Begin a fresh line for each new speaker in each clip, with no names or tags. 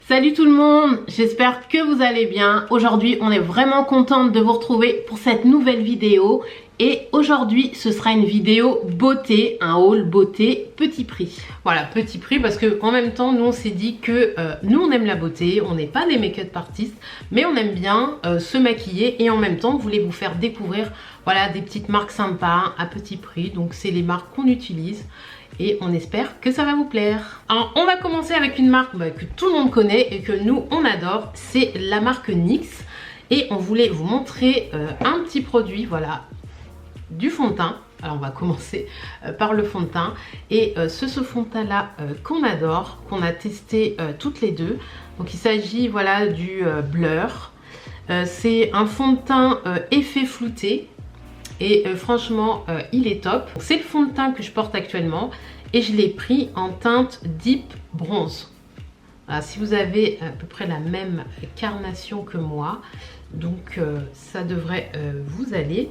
Salut tout le monde, j'espère que vous allez bien. Aujourd'hui on est vraiment contente de vous retrouver pour cette nouvelle vidéo. Et aujourd'hui ce sera une vidéo beauté, un haul beauté petit prix. Voilà, petit prix parce que en même temps nous on s'est dit que nous on aime la beauté, on n'est pas des make-up artistes, mais on aime bien se maquiller et en même temps on voulait vous faire découvrir voilà, des petites marques sympas à petit prix. Donc c'est les marques qu'on utilise. Et on espère que ça va vous plaire. Alors on va commencer avec une marque que tout le monde connaît et que nous on adore. C'est la marque NYX. Et on voulait vous montrer un petit produit, voilà, du fond de teint. Alors on va commencer par le fond de teint. Et ce fond de teint là qu'on adore, qu'on a testé toutes les deux. Donc il s'agit voilà du Blur. C'est un fond de teint effet flouté. Et franchement il est top. C'est le fond de teint que je porte actuellement et je l'ai pris en teinte Deep Bronze. Voilà, si vous avez à peu près la même carnation que moi, donc ça devrait vous aller.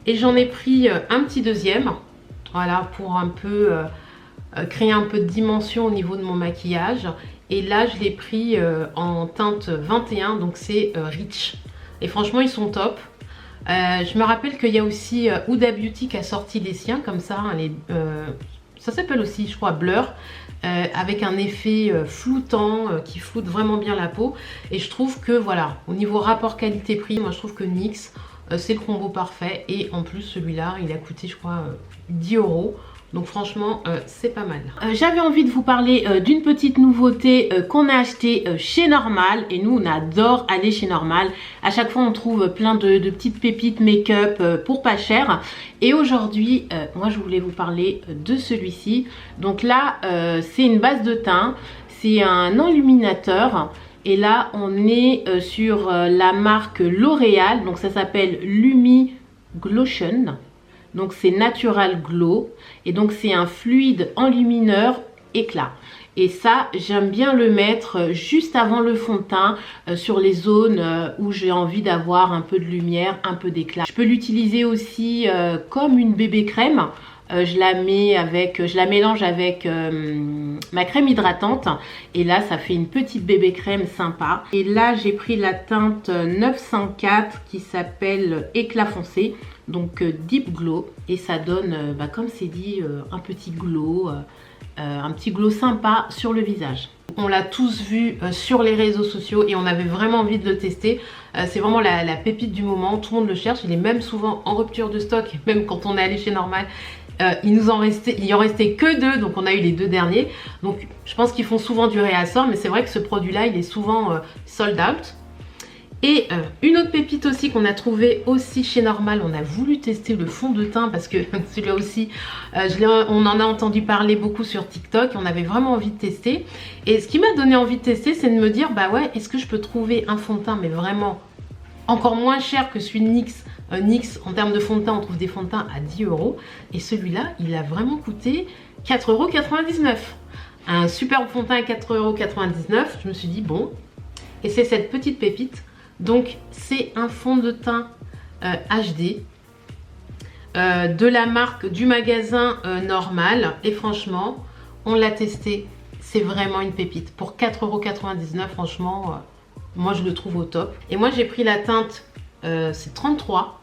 Et j'en ai pris un petit deuxième, voilà, pour un peu créer un peu de dimension au niveau de mon maquillage. Et là je l'ai pris en teinte 21, donc c'est Rich. Et franchement ils sont top. Je me rappelle qu'il y a aussi Huda Beauty qui a sorti les siens comme ça, ça s'appelle aussi je crois Blur, avec un effet floutant qui floute vraiment bien la peau. Et je trouve que voilà, au niveau rapport qualité-prix, moi je trouve que NYX c'est le combo parfait. Et en plus celui-là il a coûté je crois 10 €. Donc franchement c'est pas mal. J'avais envie de vous parler d'une petite nouveauté qu'on a acheté chez Normal. Et nous on adore aller chez Normal. À chaque fois on trouve plein de petites pépites make-up pour pas cher. Et aujourd'hui moi je voulais vous parler de celui-ci. Donc là c'est une base de teint. C'est un enluminateur. Et là on est sur la marque L'Oréal. Donc ça s'appelle Lumi Glotion. Donc c'est Natural Glow et donc c'est un fluide enlumineur éclat. Et ça j'aime bien le mettre juste avant le fond de teint sur les zones où j'ai envie d'avoir un peu de lumière, un peu d'éclat. Je peux l'utiliser aussi comme une bébé crème. Je la mélange avec ma crème hydratante et là ça fait une petite bébé crème sympa. Et là j'ai pris la teinte 904 qui s'appelle éclat foncé, donc Deep Glow, et ça donne comme c'est dit un petit glow sympa sur le visage. On l'a tous vu sur les réseaux sociaux et on avait vraiment envie de le tester. C'est vraiment la pépite du moment, tout le monde le cherche, il est même souvent en rupture de stock, même quand on est allé chez Normal. Il en restait que deux, donc on a eu les deux derniers. Donc je pense qu'ils font souvent du réassort, mais c'est vrai que ce produit là il est souvent sold out. Et une autre pépite aussi qu'on a trouvé aussi chez Normal, on a voulu tester le fond de teint parce que celui-là aussi on en a entendu parler beaucoup sur TikTok et on avait vraiment envie de tester. Et ce qui m'a donné envie de tester, c'est de me dire bah ouais, est-ce que je peux trouver un fond de teint mais vraiment encore moins cher que celui de NYX. NYX en termes de fond de teint, on trouve des fonds de teint à 10 €. Et celui-là, il a vraiment coûté 4,99 €. Un superbe fond de teint à 4,99 €. Je me suis dit bon, et c'est cette petite pépite. Donc c'est un fond de teint HD de la marque du magasin Normal. Et franchement, on l'a testé. C'est vraiment une pépite. Pour 4,99 €, franchement, moi je le trouve au top. Et moi j'ai pris la teinte, c'est 33.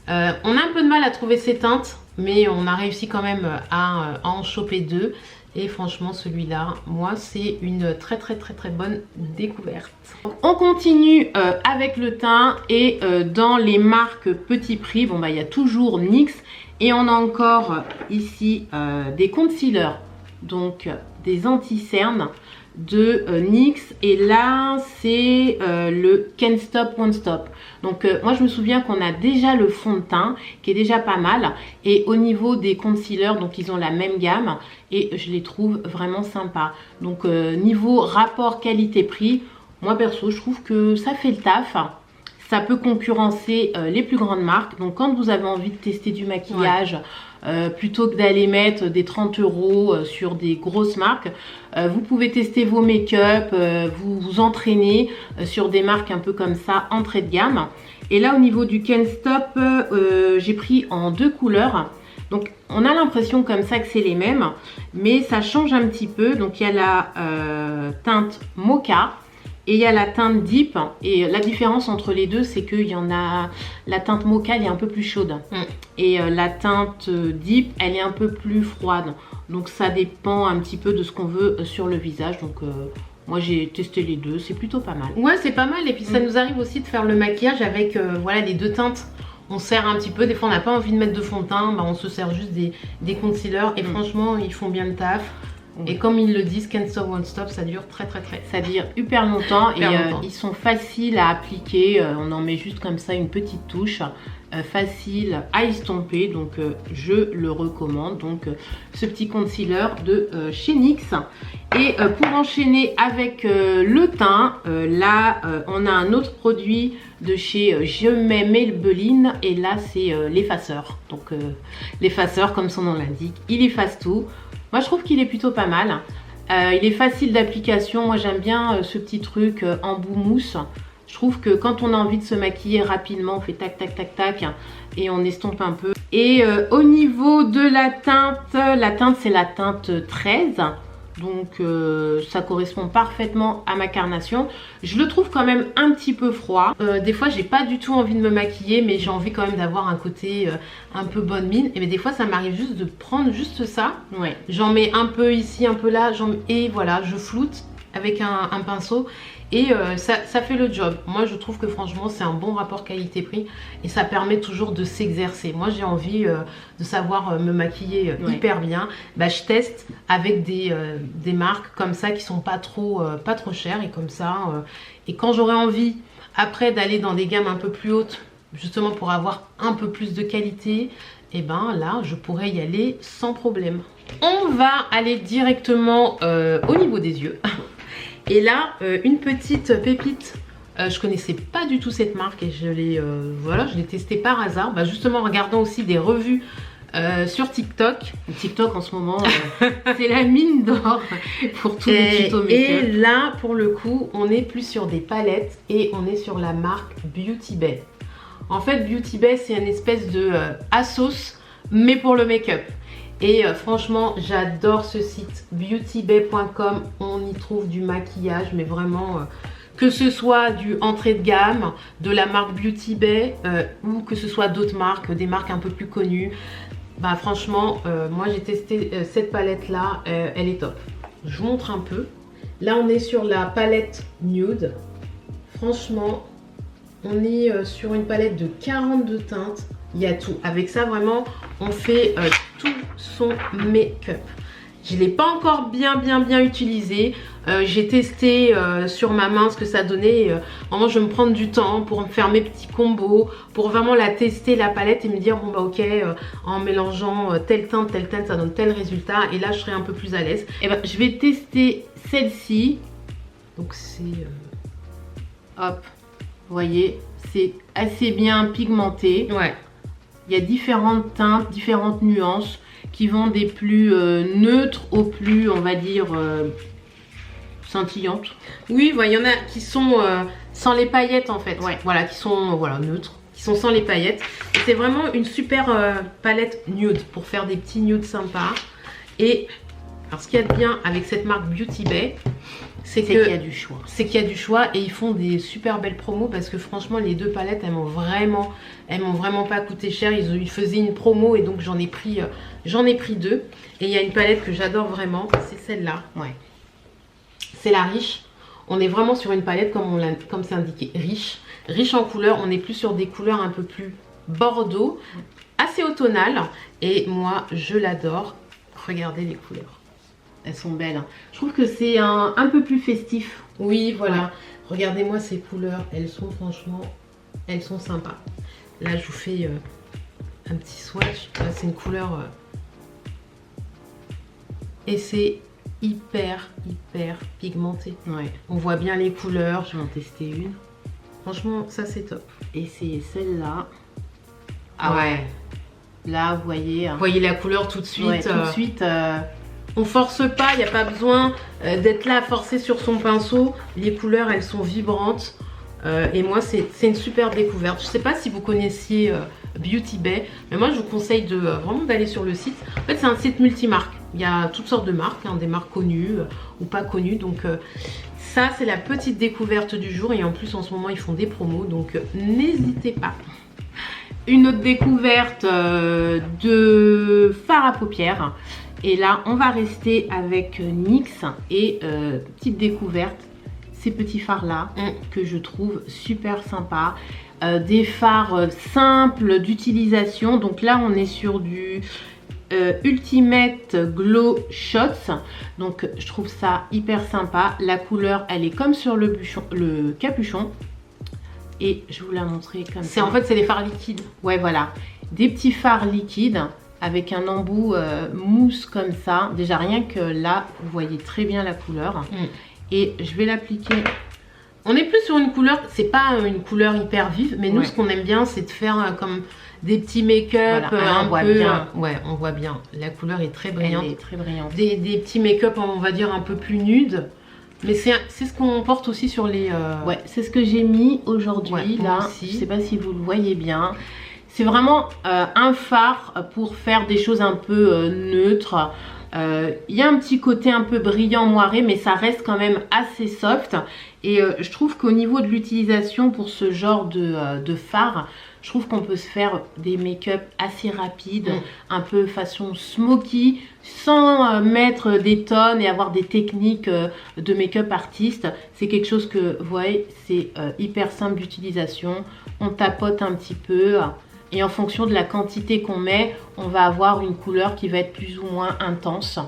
On a un peu de mal à trouver ces teintes, mais on a réussi quand même à en choper deux. Et franchement celui-là, moi c'est une très bonne découverte. On continue avec le teint et dans les marques petit prix, bon il y a toujours NYX et on a encore ici des concealers, donc des anti-cernes de NYX. Et là c'est le Can't Stop Won't Stop. Donc moi je me souviens qu'on a déjà le fond de teint qui est déjà pas mal. Et au niveau des concealers, donc ils ont la même gamme et je les trouve vraiment sympas. Donc niveau rapport qualité-prix, moi perso je trouve que ça fait le taf. Ça peut concurrencer les plus grandes marques. Donc quand vous avez envie de tester du maquillage, plutôt que d'aller mettre des 30 € sur des grosses marques, vous pouvez tester vos make-up, vous entraîner sur des marques un peu comme ça, entrée de gamme. Et là au niveau du Can't Stop, j'ai pris en deux couleurs. Donc on a l'impression comme ça que c'est les mêmes, mais ça change un petit peu. Donc il y a la teinte mocha et il y a la teinte deep. Et la différence entre les deux, c'est qu'il y en a... La teinte mocha, elle est un peu plus chaude. Et la teinte deep, elle est un peu plus froide. Donc ça dépend un petit peu de ce qu'on veut sur le visage. Donc moi j'ai testé les deux, c'est plutôt pas mal. Ouais, c'est pas mal. Et puis ça nous arrive aussi de faire le maquillage avec voilà, les deux teintes. On sert un petit peu, des fois on n'a pas envie de mettre de fond de teint, bah, on se sert juste des concealers. Et franchement, ils font bien le taf. Et comme ils le disent, Can't Stop Won't Stop, ça dure ça dure hyper longtemps. Ils sont faciles à appliquer. On en met juste comme ça une petite touche. Facile à estomper, donc je le recommande. Donc ce petit concealer de chez NYX. Et pour enchaîner avec le teint, là on a un autre produit de chez Je mets Maybelline, et là c'est l'effaceur. Donc l'effaceur, comme son nom l'indique, il efface tout. Moi je trouve qu'il est plutôt pas mal. Il est facile d'application. Moi j'aime bien ce petit truc embout mousse. Je trouve que quand on a envie de se maquiller rapidement, on fait tac tac tac tac et on estompe un peu. Et au niveau de la teinte c'est la teinte 13. Donc ça correspond parfaitement à ma carnation. Je le trouve quand même un petit peu froid. Des fois j'ai pas du tout envie de me maquiller, mais j'ai envie quand même d'avoir un côté un peu bonne mine. Et bien, des fois ça m'arrive juste de prendre juste ça. Ouais. J'en mets un peu ici, un peu là, et voilà, je floute avec un pinceau. Et ça fait le job. Moi je trouve que franchement c'est un bon rapport qualité-prix. Et ça permet toujours de s'exercer. Moi j'ai envie de savoir me maquiller hyper bien. Bah, je teste avec des marques comme ça qui sont pas trop chères. Et comme ça, et quand j'aurai envie après d'aller dans des gammes un peu plus hautes, justement pour avoir un peu plus de qualité, et ben là je pourrais y aller sans problème. On va aller directement au niveau des yeux. Et là, une petite pépite, je connaissais pas du tout cette marque et je l'ai testée par hasard. Bah, justement en regardant aussi des revues sur TikTok. TikTok en ce moment, c'est la mine d'or pour tous les tutos make-up. Et là, pour le coup, on est plus sur des palettes et on est sur la marque Beauty Bay. En fait, Beauty Bay, c'est une espèce de Asos, mais pour le make-up. Et franchement j'adore ce site beautybay.com. On y trouve du maquillage, mais vraiment que ce soit du entrée de gamme de la marque Beauty Bay ou que ce soit d'autres marques, des marques un peu plus connues. Bah franchement moi j'ai testé cette palette là, elle est top. Je vous montre un peu. Là on est sur la palette nude. Franchement on est sur une palette de 42 teintes. Il y a tout. Avec ça, vraiment, on fait tout son make-up. Je ne l'ai pas encore bien utilisé. J'ai testé sur ma main ce que ça donnait. Vraiment, je vais me prendre du temps pour me faire mes petits combos, pour vraiment la tester, la palette, et me dire, bon bah ok, en mélangeant telle teinte, ça donne tel résultat. Et là, je serai un peu plus à l'aise. Et ben, je vais tester celle-ci. Donc c'est... hop, vous voyez, c'est assez bien pigmenté. Ouais. Il y a différentes teintes, différentes nuances qui vont des plus neutres aux plus, on va dire, scintillantes. Oui, il y en a qui sont sans les paillettes en fait. Ouais. Voilà, qui sont neutres, qui sont sans les paillettes. C'est vraiment une super palette nude pour faire des petits nudes sympas. Et alors ce qu'il y a de bien avec cette marque Beauty Bay, c'est qu'il y a du choix. C'est qu'il y a du choix et ils font des super belles promos parce que franchement les deux palettes elles m'ont vraiment pas coûté cher. Ils faisaient une promo et donc j'en ai pris deux. Et il y a une palette que j'adore vraiment, c'est celle-là. Ouais. C'est la riche. On est vraiment sur une palette comme c'est indiqué, riche en couleurs. On est plus sur des couleurs un peu plus bordeaux, assez automnales. Et moi je l'adore. Regardez les couleurs. Elles sont belles. Je trouve que c'est un peu plus festif. Oui, voilà. Ouais. Regardez-moi ces couleurs. Elles sont franchement, elles sont sympas. Là, je vous fais un petit swatch. C'est une couleur... et c'est hyper pigmenté. Ouais. On voit bien les couleurs. Je vais en tester une. Franchement, ça c'est top. Et c'est celle-là. Ah ouais. Là, vous voyez la couleur tout de suite. Ouais, tout de suite... On force pas, il n'y a pas besoin d'être là à forcer sur son pinceau. Les couleurs, elles sont vibrantes. Et moi, c'est une super découverte. Je sais pas si vous connaissiez Beauty Bay, mais moi, je vous conseille de vraiment d'aller sur le site. En fait, c'est un site multimarque. Il y a toutes sortes de marques, hein, des marques connues ou pas connues. Donc, ça, c'est la petite découverte du jour. Et en plus, en ce moment, ils font des promos. Donc, n'hésitez pas. Une autre découverte de fard à paupières. Et là, on va rester avec NYX et petite découverte, ces petits fards là que je trouve super sympa. Des fards simples d'utilisation. Donc là, on est sur du Ultimate Glow Shots. Donc je trouve ça hyper sympa. La couleur, elle est comme sur le capuchon. Et je vais vous la montrer comme ça. En fait, c'est des fards liquides. Ouais, voilà. Des petits fards liquides avec un embout mousse comme ça. Déjà, rien que là, vous voyez très bien la couleur. Et je vais l'appliquer. On est plus sur une couleur, c'est pas une couleur hyper vive, mais nous, ce qu'on aime bien, c'est de faire comme des petits make-up un peu. Ouais, on voit bien. La couleur est très brillante. Elle est très brillante. Des petits make-up, on va dire, un peu plus nudes. Mais c'est ce qu'on porte aussi sur les... Ouais, c'est ce que j'ai mis aujourd'hui, là. Aussi. Je sais pas si vous le voyez bien. C'est vraiment un fard pour faire des choses un peu neutres. Il y a un petit côté un peu brillant moiré, mais ça reste quand même assez soft. Et je trouve qu'au niveau de l'utilisation pour ce genre de fard, je trouve qu'on peut se faire des make-up assez rapides, un peu façon smoky, sans mettre des tonnes et avoir des techniques de make-up artiste. C'est quelque chose que, vous voyez, c'est hyper simple d'utilisation. On tapote un petit peu. Et en fonction de la quantité qu'on met, on va avoir une couleur qui va être plus ou moins intense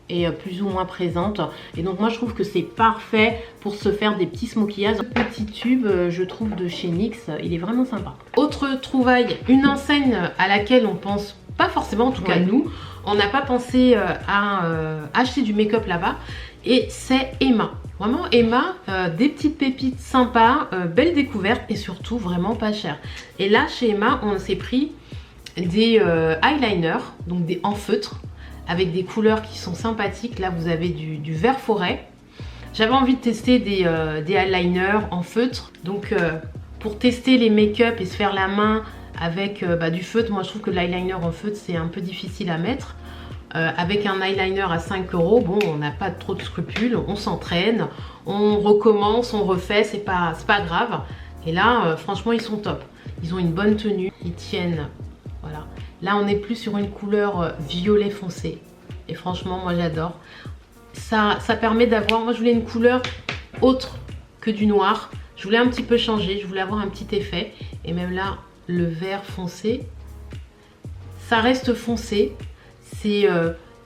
et plus ou moins présente. Et donc moi je trouve que c'est parfait pour se faire des petits smokillages. Ce petit tube, je trouve, de chez NYX, il est vraiment sympa. Autre trouvaille, une enseigne à laquelle on pense pas forcément, en tout cas nous, on n'a pas pensé à acheter du make-up là-bas. Et c'est Emma. Vraiment Emma, des petites pépites sympas, belle découverte et surtout vraiment pas cher. Et là chez Emma, on s'est pris des eyeliners, donc en feutre, avec des couleurs qui sont sympathiques. Là vous avez du vert forêt. J'avais envie de tester des eyeliners en feutre. Donc pour tester les make-up et se faire la main avec du feutre, moi je trouve que l'eyeliner en feutre c'est un peu difficile à mettre. Avec un eyeliner à 5 €, bon, on n'a pas trop de scrupules, on s'entraîne, on recommence, on refait, c'est pas grave. Et là, franchement, ils sont top. Ils ont une bonne tenue, ils tiennent, voilà. Là, on est plus sur une couleur violet foncé. Et franchement, moi, j'adore. Ça permet d'avoir, moi, je voulais une couleur autre que du noir. Je voulais un petit peu changer, je voulais avoir un petit effet. Et même là, le vert foncé, ça reste foncé.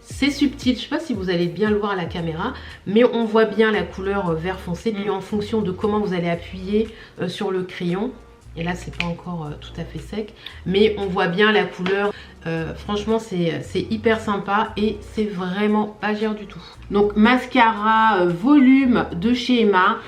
C'est subtil, je sais pas si vous allez bien le voir à la caméra, mais on voit bien la couleur vert foncé. Puis en fonction de comment vous allez appuyer sur le crayon, et là c'est pas encore tout à fait sec, mais on voit bien la couleur. Franchement c'est hyper sympa et c'est vraiment pas cher du tout. Donc mascara volume de chez Emma.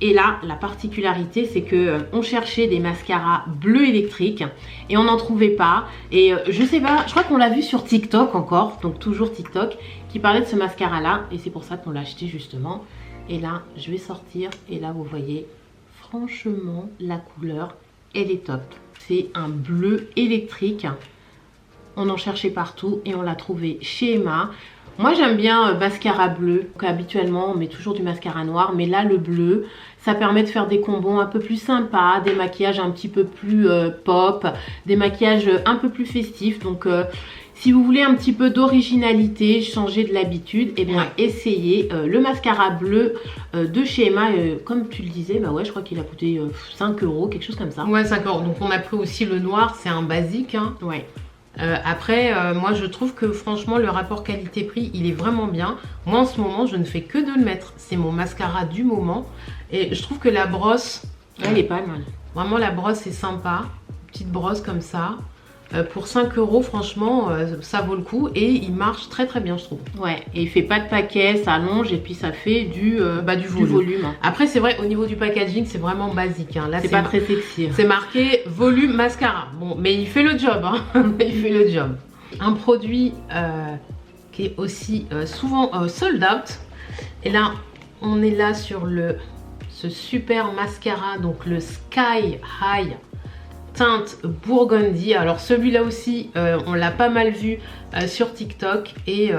Et là, la particularité, c'est que on cherchait des mascaras bleus électriques et on n'en trouvait pas. Et je sais pas, je crois qu'on l'a vu sur TikTok encore, donc toujours TikTok, qui parlait de ce mascara-là. Et c'est pour ça qu'on l'a acheté justement. Et là, je vais sortir et là, vous voyez, franchement, la couleur, elle est top. C'est un bleu électrique. On en cherchait partout et on l'a trouvé chez Emma. Moi j'aime bien mascara bleu, donc habituellement on met toujours du mascara noir, mais là le bleu, ça permet de faire des combos un peu plus sympas, des maquillages un petit peu plus pop, des maquillages un peu plus festifs. Donc si vous voulez un petit peu d'originalité, changer de l'habitude, et bien essayez le mascara bleu de chez Emma. Comme tu le disais, bah ouais, je crois qu'il a coûté 5 €, quelque chose comme ça. Ouais, 5 €. Donc on a pris aussi le noir, c'est un basique, hein. Ouais. Après, moi je trouve que franchement le rapport qualité-prix il est vraiment bien. Moi en ce moment je ne fais que de le mettre. C'est mon mascara du moment. Et je trouve que la brosse, elle est pas mal. Vraiment la brosse est sympa. Petite brosse comme ça. Pour 5 € franchement ça vaut le coup. Et il marche très très bien je trouve. Ouais, et il fait pas de paquet, ça allonge et puis ça fait du volume. Après c'est vrai au niveau du packaging c'est vraiment basique, hein. Là c'est pas très sexy, hein. C'est marqué volume mascara. Bon mais il fait le job, hein. Il fait le job. Un produit qui est aussi souvent sold out. Et là on est là sur ce super mascara, donc le Sky High teinte Burgundy. Alors celui-là aussi, on l'a pas mal vu sur TikTok et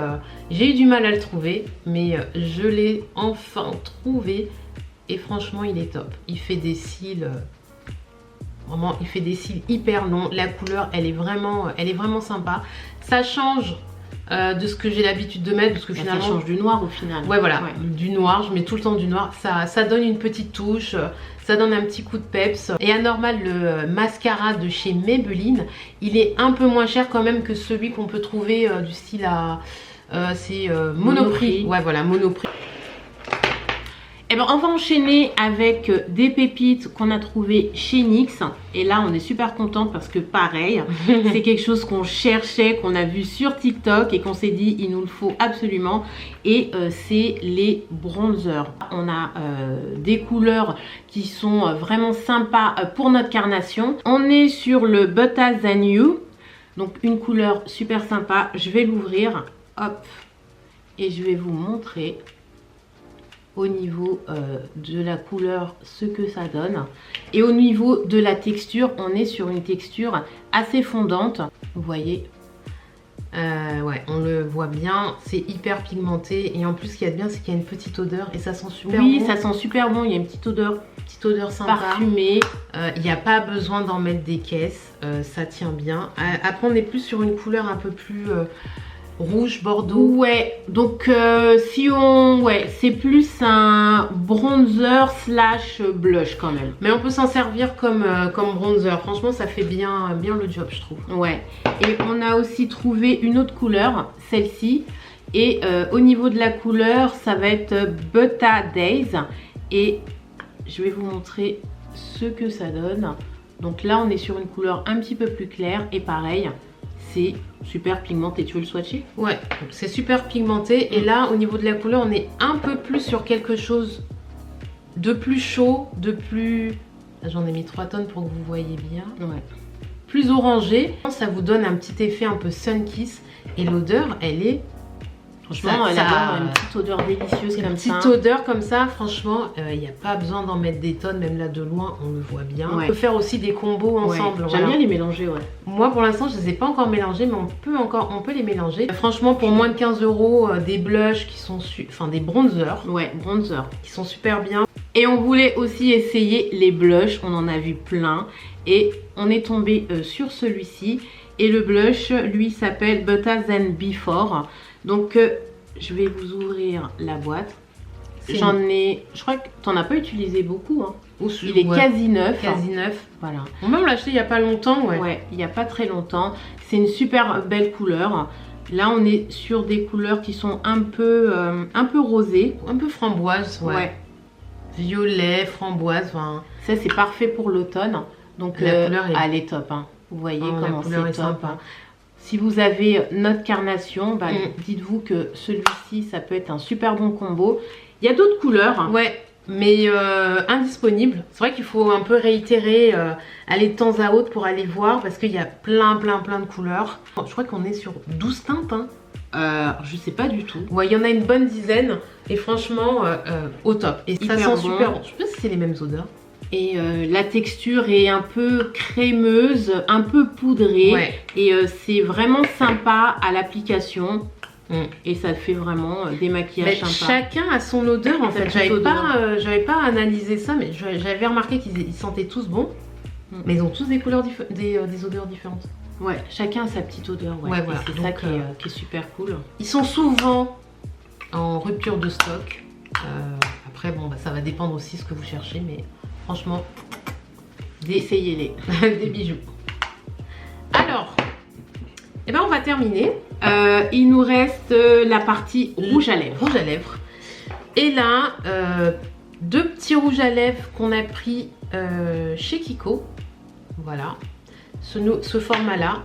j'ai eu du mal à le trouver, mais je l'ai enfin trouvé et franchement il est top. Il fait des cils, vraiment il fait des cils hyper longs. La couleur elle est vraiment sympa. Ça change de ce que j'ai l'habitude de mettre parce que finalement
ça change du noir au final.
Ouais voilà, du noir, je mets tout le temps du noir, ça donne une petite touche, ça donne un petit coup de peps. Et à normal, le mascara de chez Maybelline, il est un peu moins cher quand même que celui qu'on peut trouver du style à c'est Monoprix. Ouais voilà, Monoprix. Et ben on va enchaîner avec des pépites qu'on a trouvées chez NYX. Et là on est super contente parce que pareil, c'est quelque chose qu'on cherchait, qu'on a vu sur TikTok et qu'on s'est dit il nous le faut absolument. Et c'est les bronzers. On a des couleurs qui sont vraiment sympas pour notre carnation. On est sur le Better Than You. Donc une couleur super sympa. Je vais l'ouvrir, hop, et je vais vous montrer au niveau de la couleur ce que ça donne. Et au niveau de la texture, on est sur une texture assez fondante. Vous voyez, ouais, on le voit bien, c'est hyper pigmenté. Et en plus, ce qu'il y a de bien, c'est qu'il y a une petite odeur et ça sent super bon. Oui, ça sent super bon, il y a une petite odeur sympa, parfumée. Il n'y a pas besoin d'en mettre des caisses, ça tient bien. Après, on est plus sur une couleur un peu plus rouge bordeaux. Ouais, donc si on... Ouais, c'est plus un bronzer slash blush quand même. Mais on peut s'en servir comme bronzer. Franchement, ça fait bien le job, je trouve. Ouais. Et on a aussi trouvé une autre couleur, celle-ci. Et au niveau de la couleur, ça va être Butter Days. Et je vais vous montrer ce que ça donne. Donc là, on est sur une couleur un petit peu plus claire. Et pareil, c'est super pigmenté. Tu veux le swatcher? Ouais, c'est super pigmenté. Et là, au niveau de la couleur, on est un peu plus sur quelque chose de plus chaud, de plus... J'en ai mis 3 tonnes pour que vous voyez bien. Ouais. Plus orangé. Ça vous donne un petit effet un peu sun kiss. Et l'odeur, elle est... Franchement, elle a une petite odeur délicieuse comme ça. Une petite odeur comme ça, franchement, il n'y a pas besoin d'en mettre des tonnes, même là de loin, on le voit bien. Ouais. On peut faire aussi des combos ensemble. Ouais.
J'aime bien les mélanger, ouais.
Moi, pour l'instant, je ne les ai pas encore mélangés, mais on peut les mélanger. Franchement, pour moins de 15 €, des blushs qui sont... Enfin, des bronzers. Ouais, bronzers. Qui sont super bien. Et on voulait aussi essayer les blushs, on en a vu plein. Et on est tombé sur celui-ci. Et le blush, lui, s'appelle Better Than Before. Donc, je vais vous ouvrir la boîte. J'en ai... Je crois que tu n'en as pas utilisé beaucoup. Hein. Il est quasi neuf. Quasi neuf. Voilà. On va me l'acheter il n'y a pas longtemps. Ouais. Ouais, il n'y a pas très longtemps. C'est une super belle couleur. Là, on est sur des couleurs qui sont un peu rosées. Un peu framboise. Ouais. Violet, framboise. Enfin... Ça, c'est parfait pour l'automne. Donc, la couleur elle est top. Hein. Vous voyez comment c'est top. Hein. Si vous avez notre carnation, bah, dites-vous que celui-ci, ça peut être un super bon combo. Il y a d'autres couleurs. Ouais, mais indisponibles. C'est vrai qu'il faut un peu réitérer, aller de temps à autre pour aller voir parce qu'il y a plein de couleurs. Je crois qu'on est sur 12 teintes. Hein. Je sais pas du tout. Ouais, il y en a une bonne dizaine et franchement, au top. Et ça sent super bon. Je sais pas si c'est les mêmes odeurs. Et la texture est un peu crémeuse, un peu poudrée. Ouais. Et c'est vraiment sympa à l'application. Et ça fait vraiment des maquillages sympas. Chacun a son odeur en fait. J'avais pas analysé ça, mais j'avais remarqué qu'ils sentaient tous bon. Mais ils ont tous des couleurs des odeurs différentes. Ouais, chacun a sa petite odeur. Ouais, voilà. C'est ça qui est super cool. Ils sont souvent en rupture de stock. Après, bon, bah, ça va dépendre aussi de ce que vous cherchez, mais... Franchement, essayez-les, des bijoux. Alors, eh ben on va terminer. Il nous reste la partie rouge à lèvres. Rouge à lèvres. Et là, 2 petits rouges à lèvres qu'on a pris chez Kiko. Voilà, ce format-là.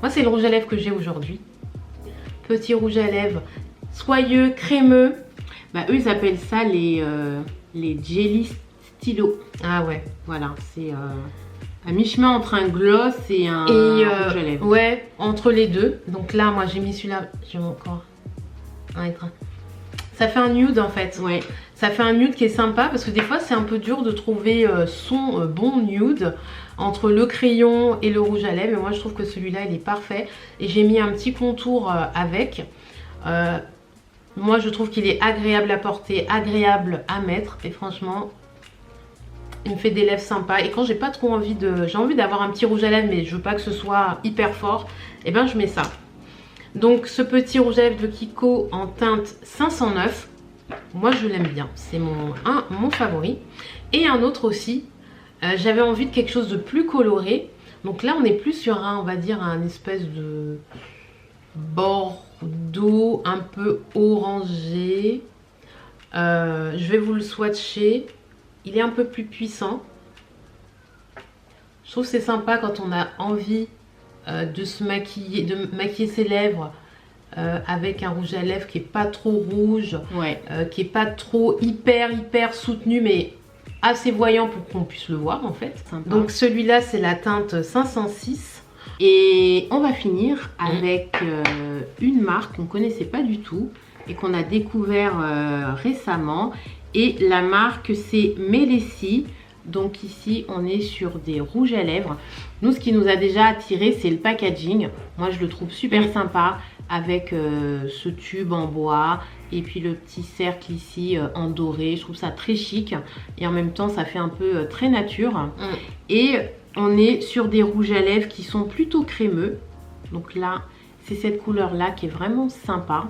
Moi, c'est le rouge à lèvres que j'ai aujourd'hui. Petit rouge à lèvres soyeux, crémeux. Bah, eux, ils appellent ça les jelly stylo. Ah ouais, voilà, c'est à mi-chemin entre un gloss et un rouge à lèvres. Ouais, entre les deux. Donc là, moi j'ai mis celui-là, j'ai encore un étreint. Ça fait un nude en fait.
Ouais.
Ça fait un nude qui est sympa parce que des fois c'est un peu dur de trouver son bon nude entre le crayon et le rouge à lèvres. Et moi je trouve que celui-là il est parfait. Et j'ai mis un petit contour avec. Moi je trouve qu'il est agréable à porter, agréable à mettre. Et franchement, il me fait des lèvres sympas. Et quand j'ai pas trop envie de... J'ai envie d'avoir un petit rouge à lèvres mais je veux pas que ce soit hyper fort, et ben je mets ça. Donc ce petit rouge à lèvres de Kiko en teinte 509. Moi je l'aime bien, c'est mon favori. Et un autre aussi, j'avais envie de quelque chose de plus coloré. Donc là on est plus sur un, on va dire un espèce de bordeaux un peu orangé. Je vais vous le swatcher. Il est un peu plus puissant. Je trouve que c'est sympa quand on a envie de se maquiller, de maquiller ses lèvres. Avec un rouge à lèvres qui est pas trop rouge,
ouais.
Qui est pas trop hyper soutenu, mais assez voyant pour qu'on puisse le voir en fait.
Sympa.
Donc celui-là c'est la teinte 506.
Et on va finir avec une marque qu'on connaissait pas du tout et qu'on a découvert récemment. Et la marque c'est Melessi. Donc ici on est sur des rouges à lèvres. Nous ce qui nous a déjà attiré c'est le packaging. Moi je le trouve super sympa avec ce tube en bois et puis le petit cercle ici en doré. Je trouve ça très chic et en même temps ça fait un peu très nature. Et on est sur des rouges à lèvres qui sont plutôt crémeux. Donc là c'est cette couleur là qui est vraiment sympa.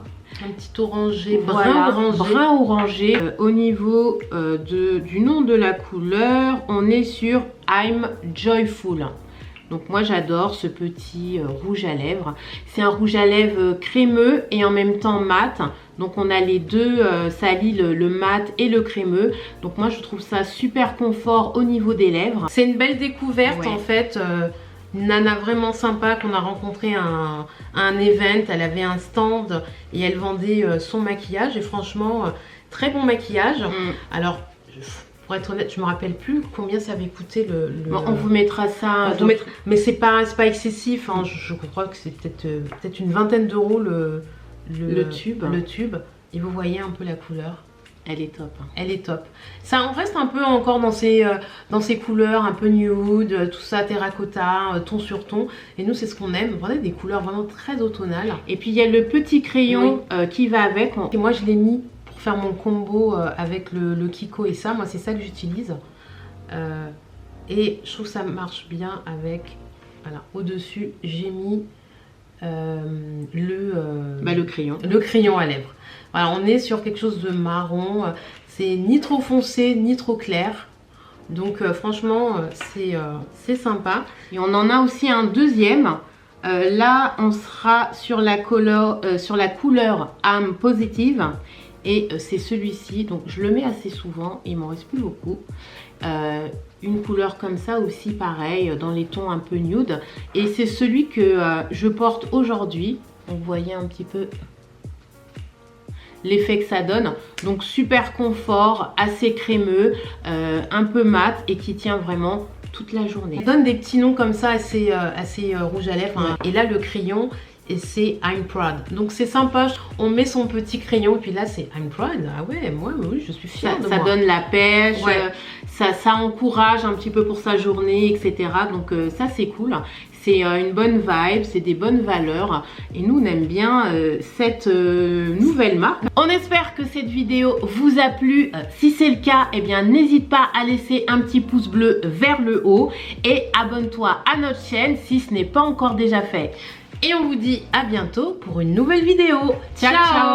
Un petit orangé,
brun orangé. Au niveau du nom de la couleur, on est sur I'm Joyful. Donc moi j'adore ce petit rouge à lèvres. C'est un rouge à lèvres crémeux et en même temps mat. Donc on a les deux, ça allie le mat et le crémeux. Donc moi je trouve ça super confort au niveau des lèvres.
C'est une belle découverte en fait. Une nana vraiment sympa qu'on a rencontré à un event. Elle avait un stand et elle vendait son maquillage. Et franchement, très bon maquillage. Alors, pour être honnête, je me rappelle plus combien ça avait coûté
Bon, on vous mettra ça.
Mais c'est pas excessif. Hein. Je crois que c'est peut-être une vingtaine d'euros le tube. Et vous voyez un peu la couleur.
Elle est top.
Elle est top. Ça, on reste un peu encore dans ces couleurs un peu nude, tout ça, terracotta, ton sur ton. Et nous, c'est ce qu'on aime. Vraiment des couleurs vraiment très automnales.
Et puis, il y a le petit crayon qui va avec.
Et moi, je l'ai mis pour faire mon combo avec le Kiko et ça. Moi, c'est ça que j'utilise. Et je trouve que ça marche bien avec... Voilà, au-dessus, j'ai mis
le crayon.
Le crayon à lèvres. Voilà, on est sur quelque chose de marron, c'est ni trop foncé ni trop clair, donc franchement c'est sympa.
Et on en a aussi un deuxième, là on sera sur la couleur âme positive et c'est celui-ci, donc je le mets assez souvent, il m'en reste plus beaucoup. Une couleur comme ça aussi pareil dans les tons un peu nude et c'est celui que je porte aujourd'hui. Vous voyez un petit peu l'effet que ça donne, donc super confort, assez crémeux, un peu mat et qui tient vraiment toute la journée.
On donne des petits noms comme ça assez rouge à lèvres hein. Et là le crayon et c'est I'm Proud, donc c'est sympa, on met son petit crayon et puis là c'est I'm Proud. Ah ouais, moi oui je suis fière de moi.
Ça donne la pêche, ça encourage un petit peu pour sa journée, etc. Donc ça c'est cool. C'est une bonne vibe, c'est des bonnes valeurs et nous on aime bien cette nouvelle marque. On espère que cette vidéo vous a plu. Si c'est le cas, eh bien n'hésite pas à laisser un petit pouce bleu vers le haut et abonne-toi à notre chaîne si ce n'est pas encore déjà fait. Et on vous dit à bientôt pour une nouvelle vidéo. Ciao, ciao.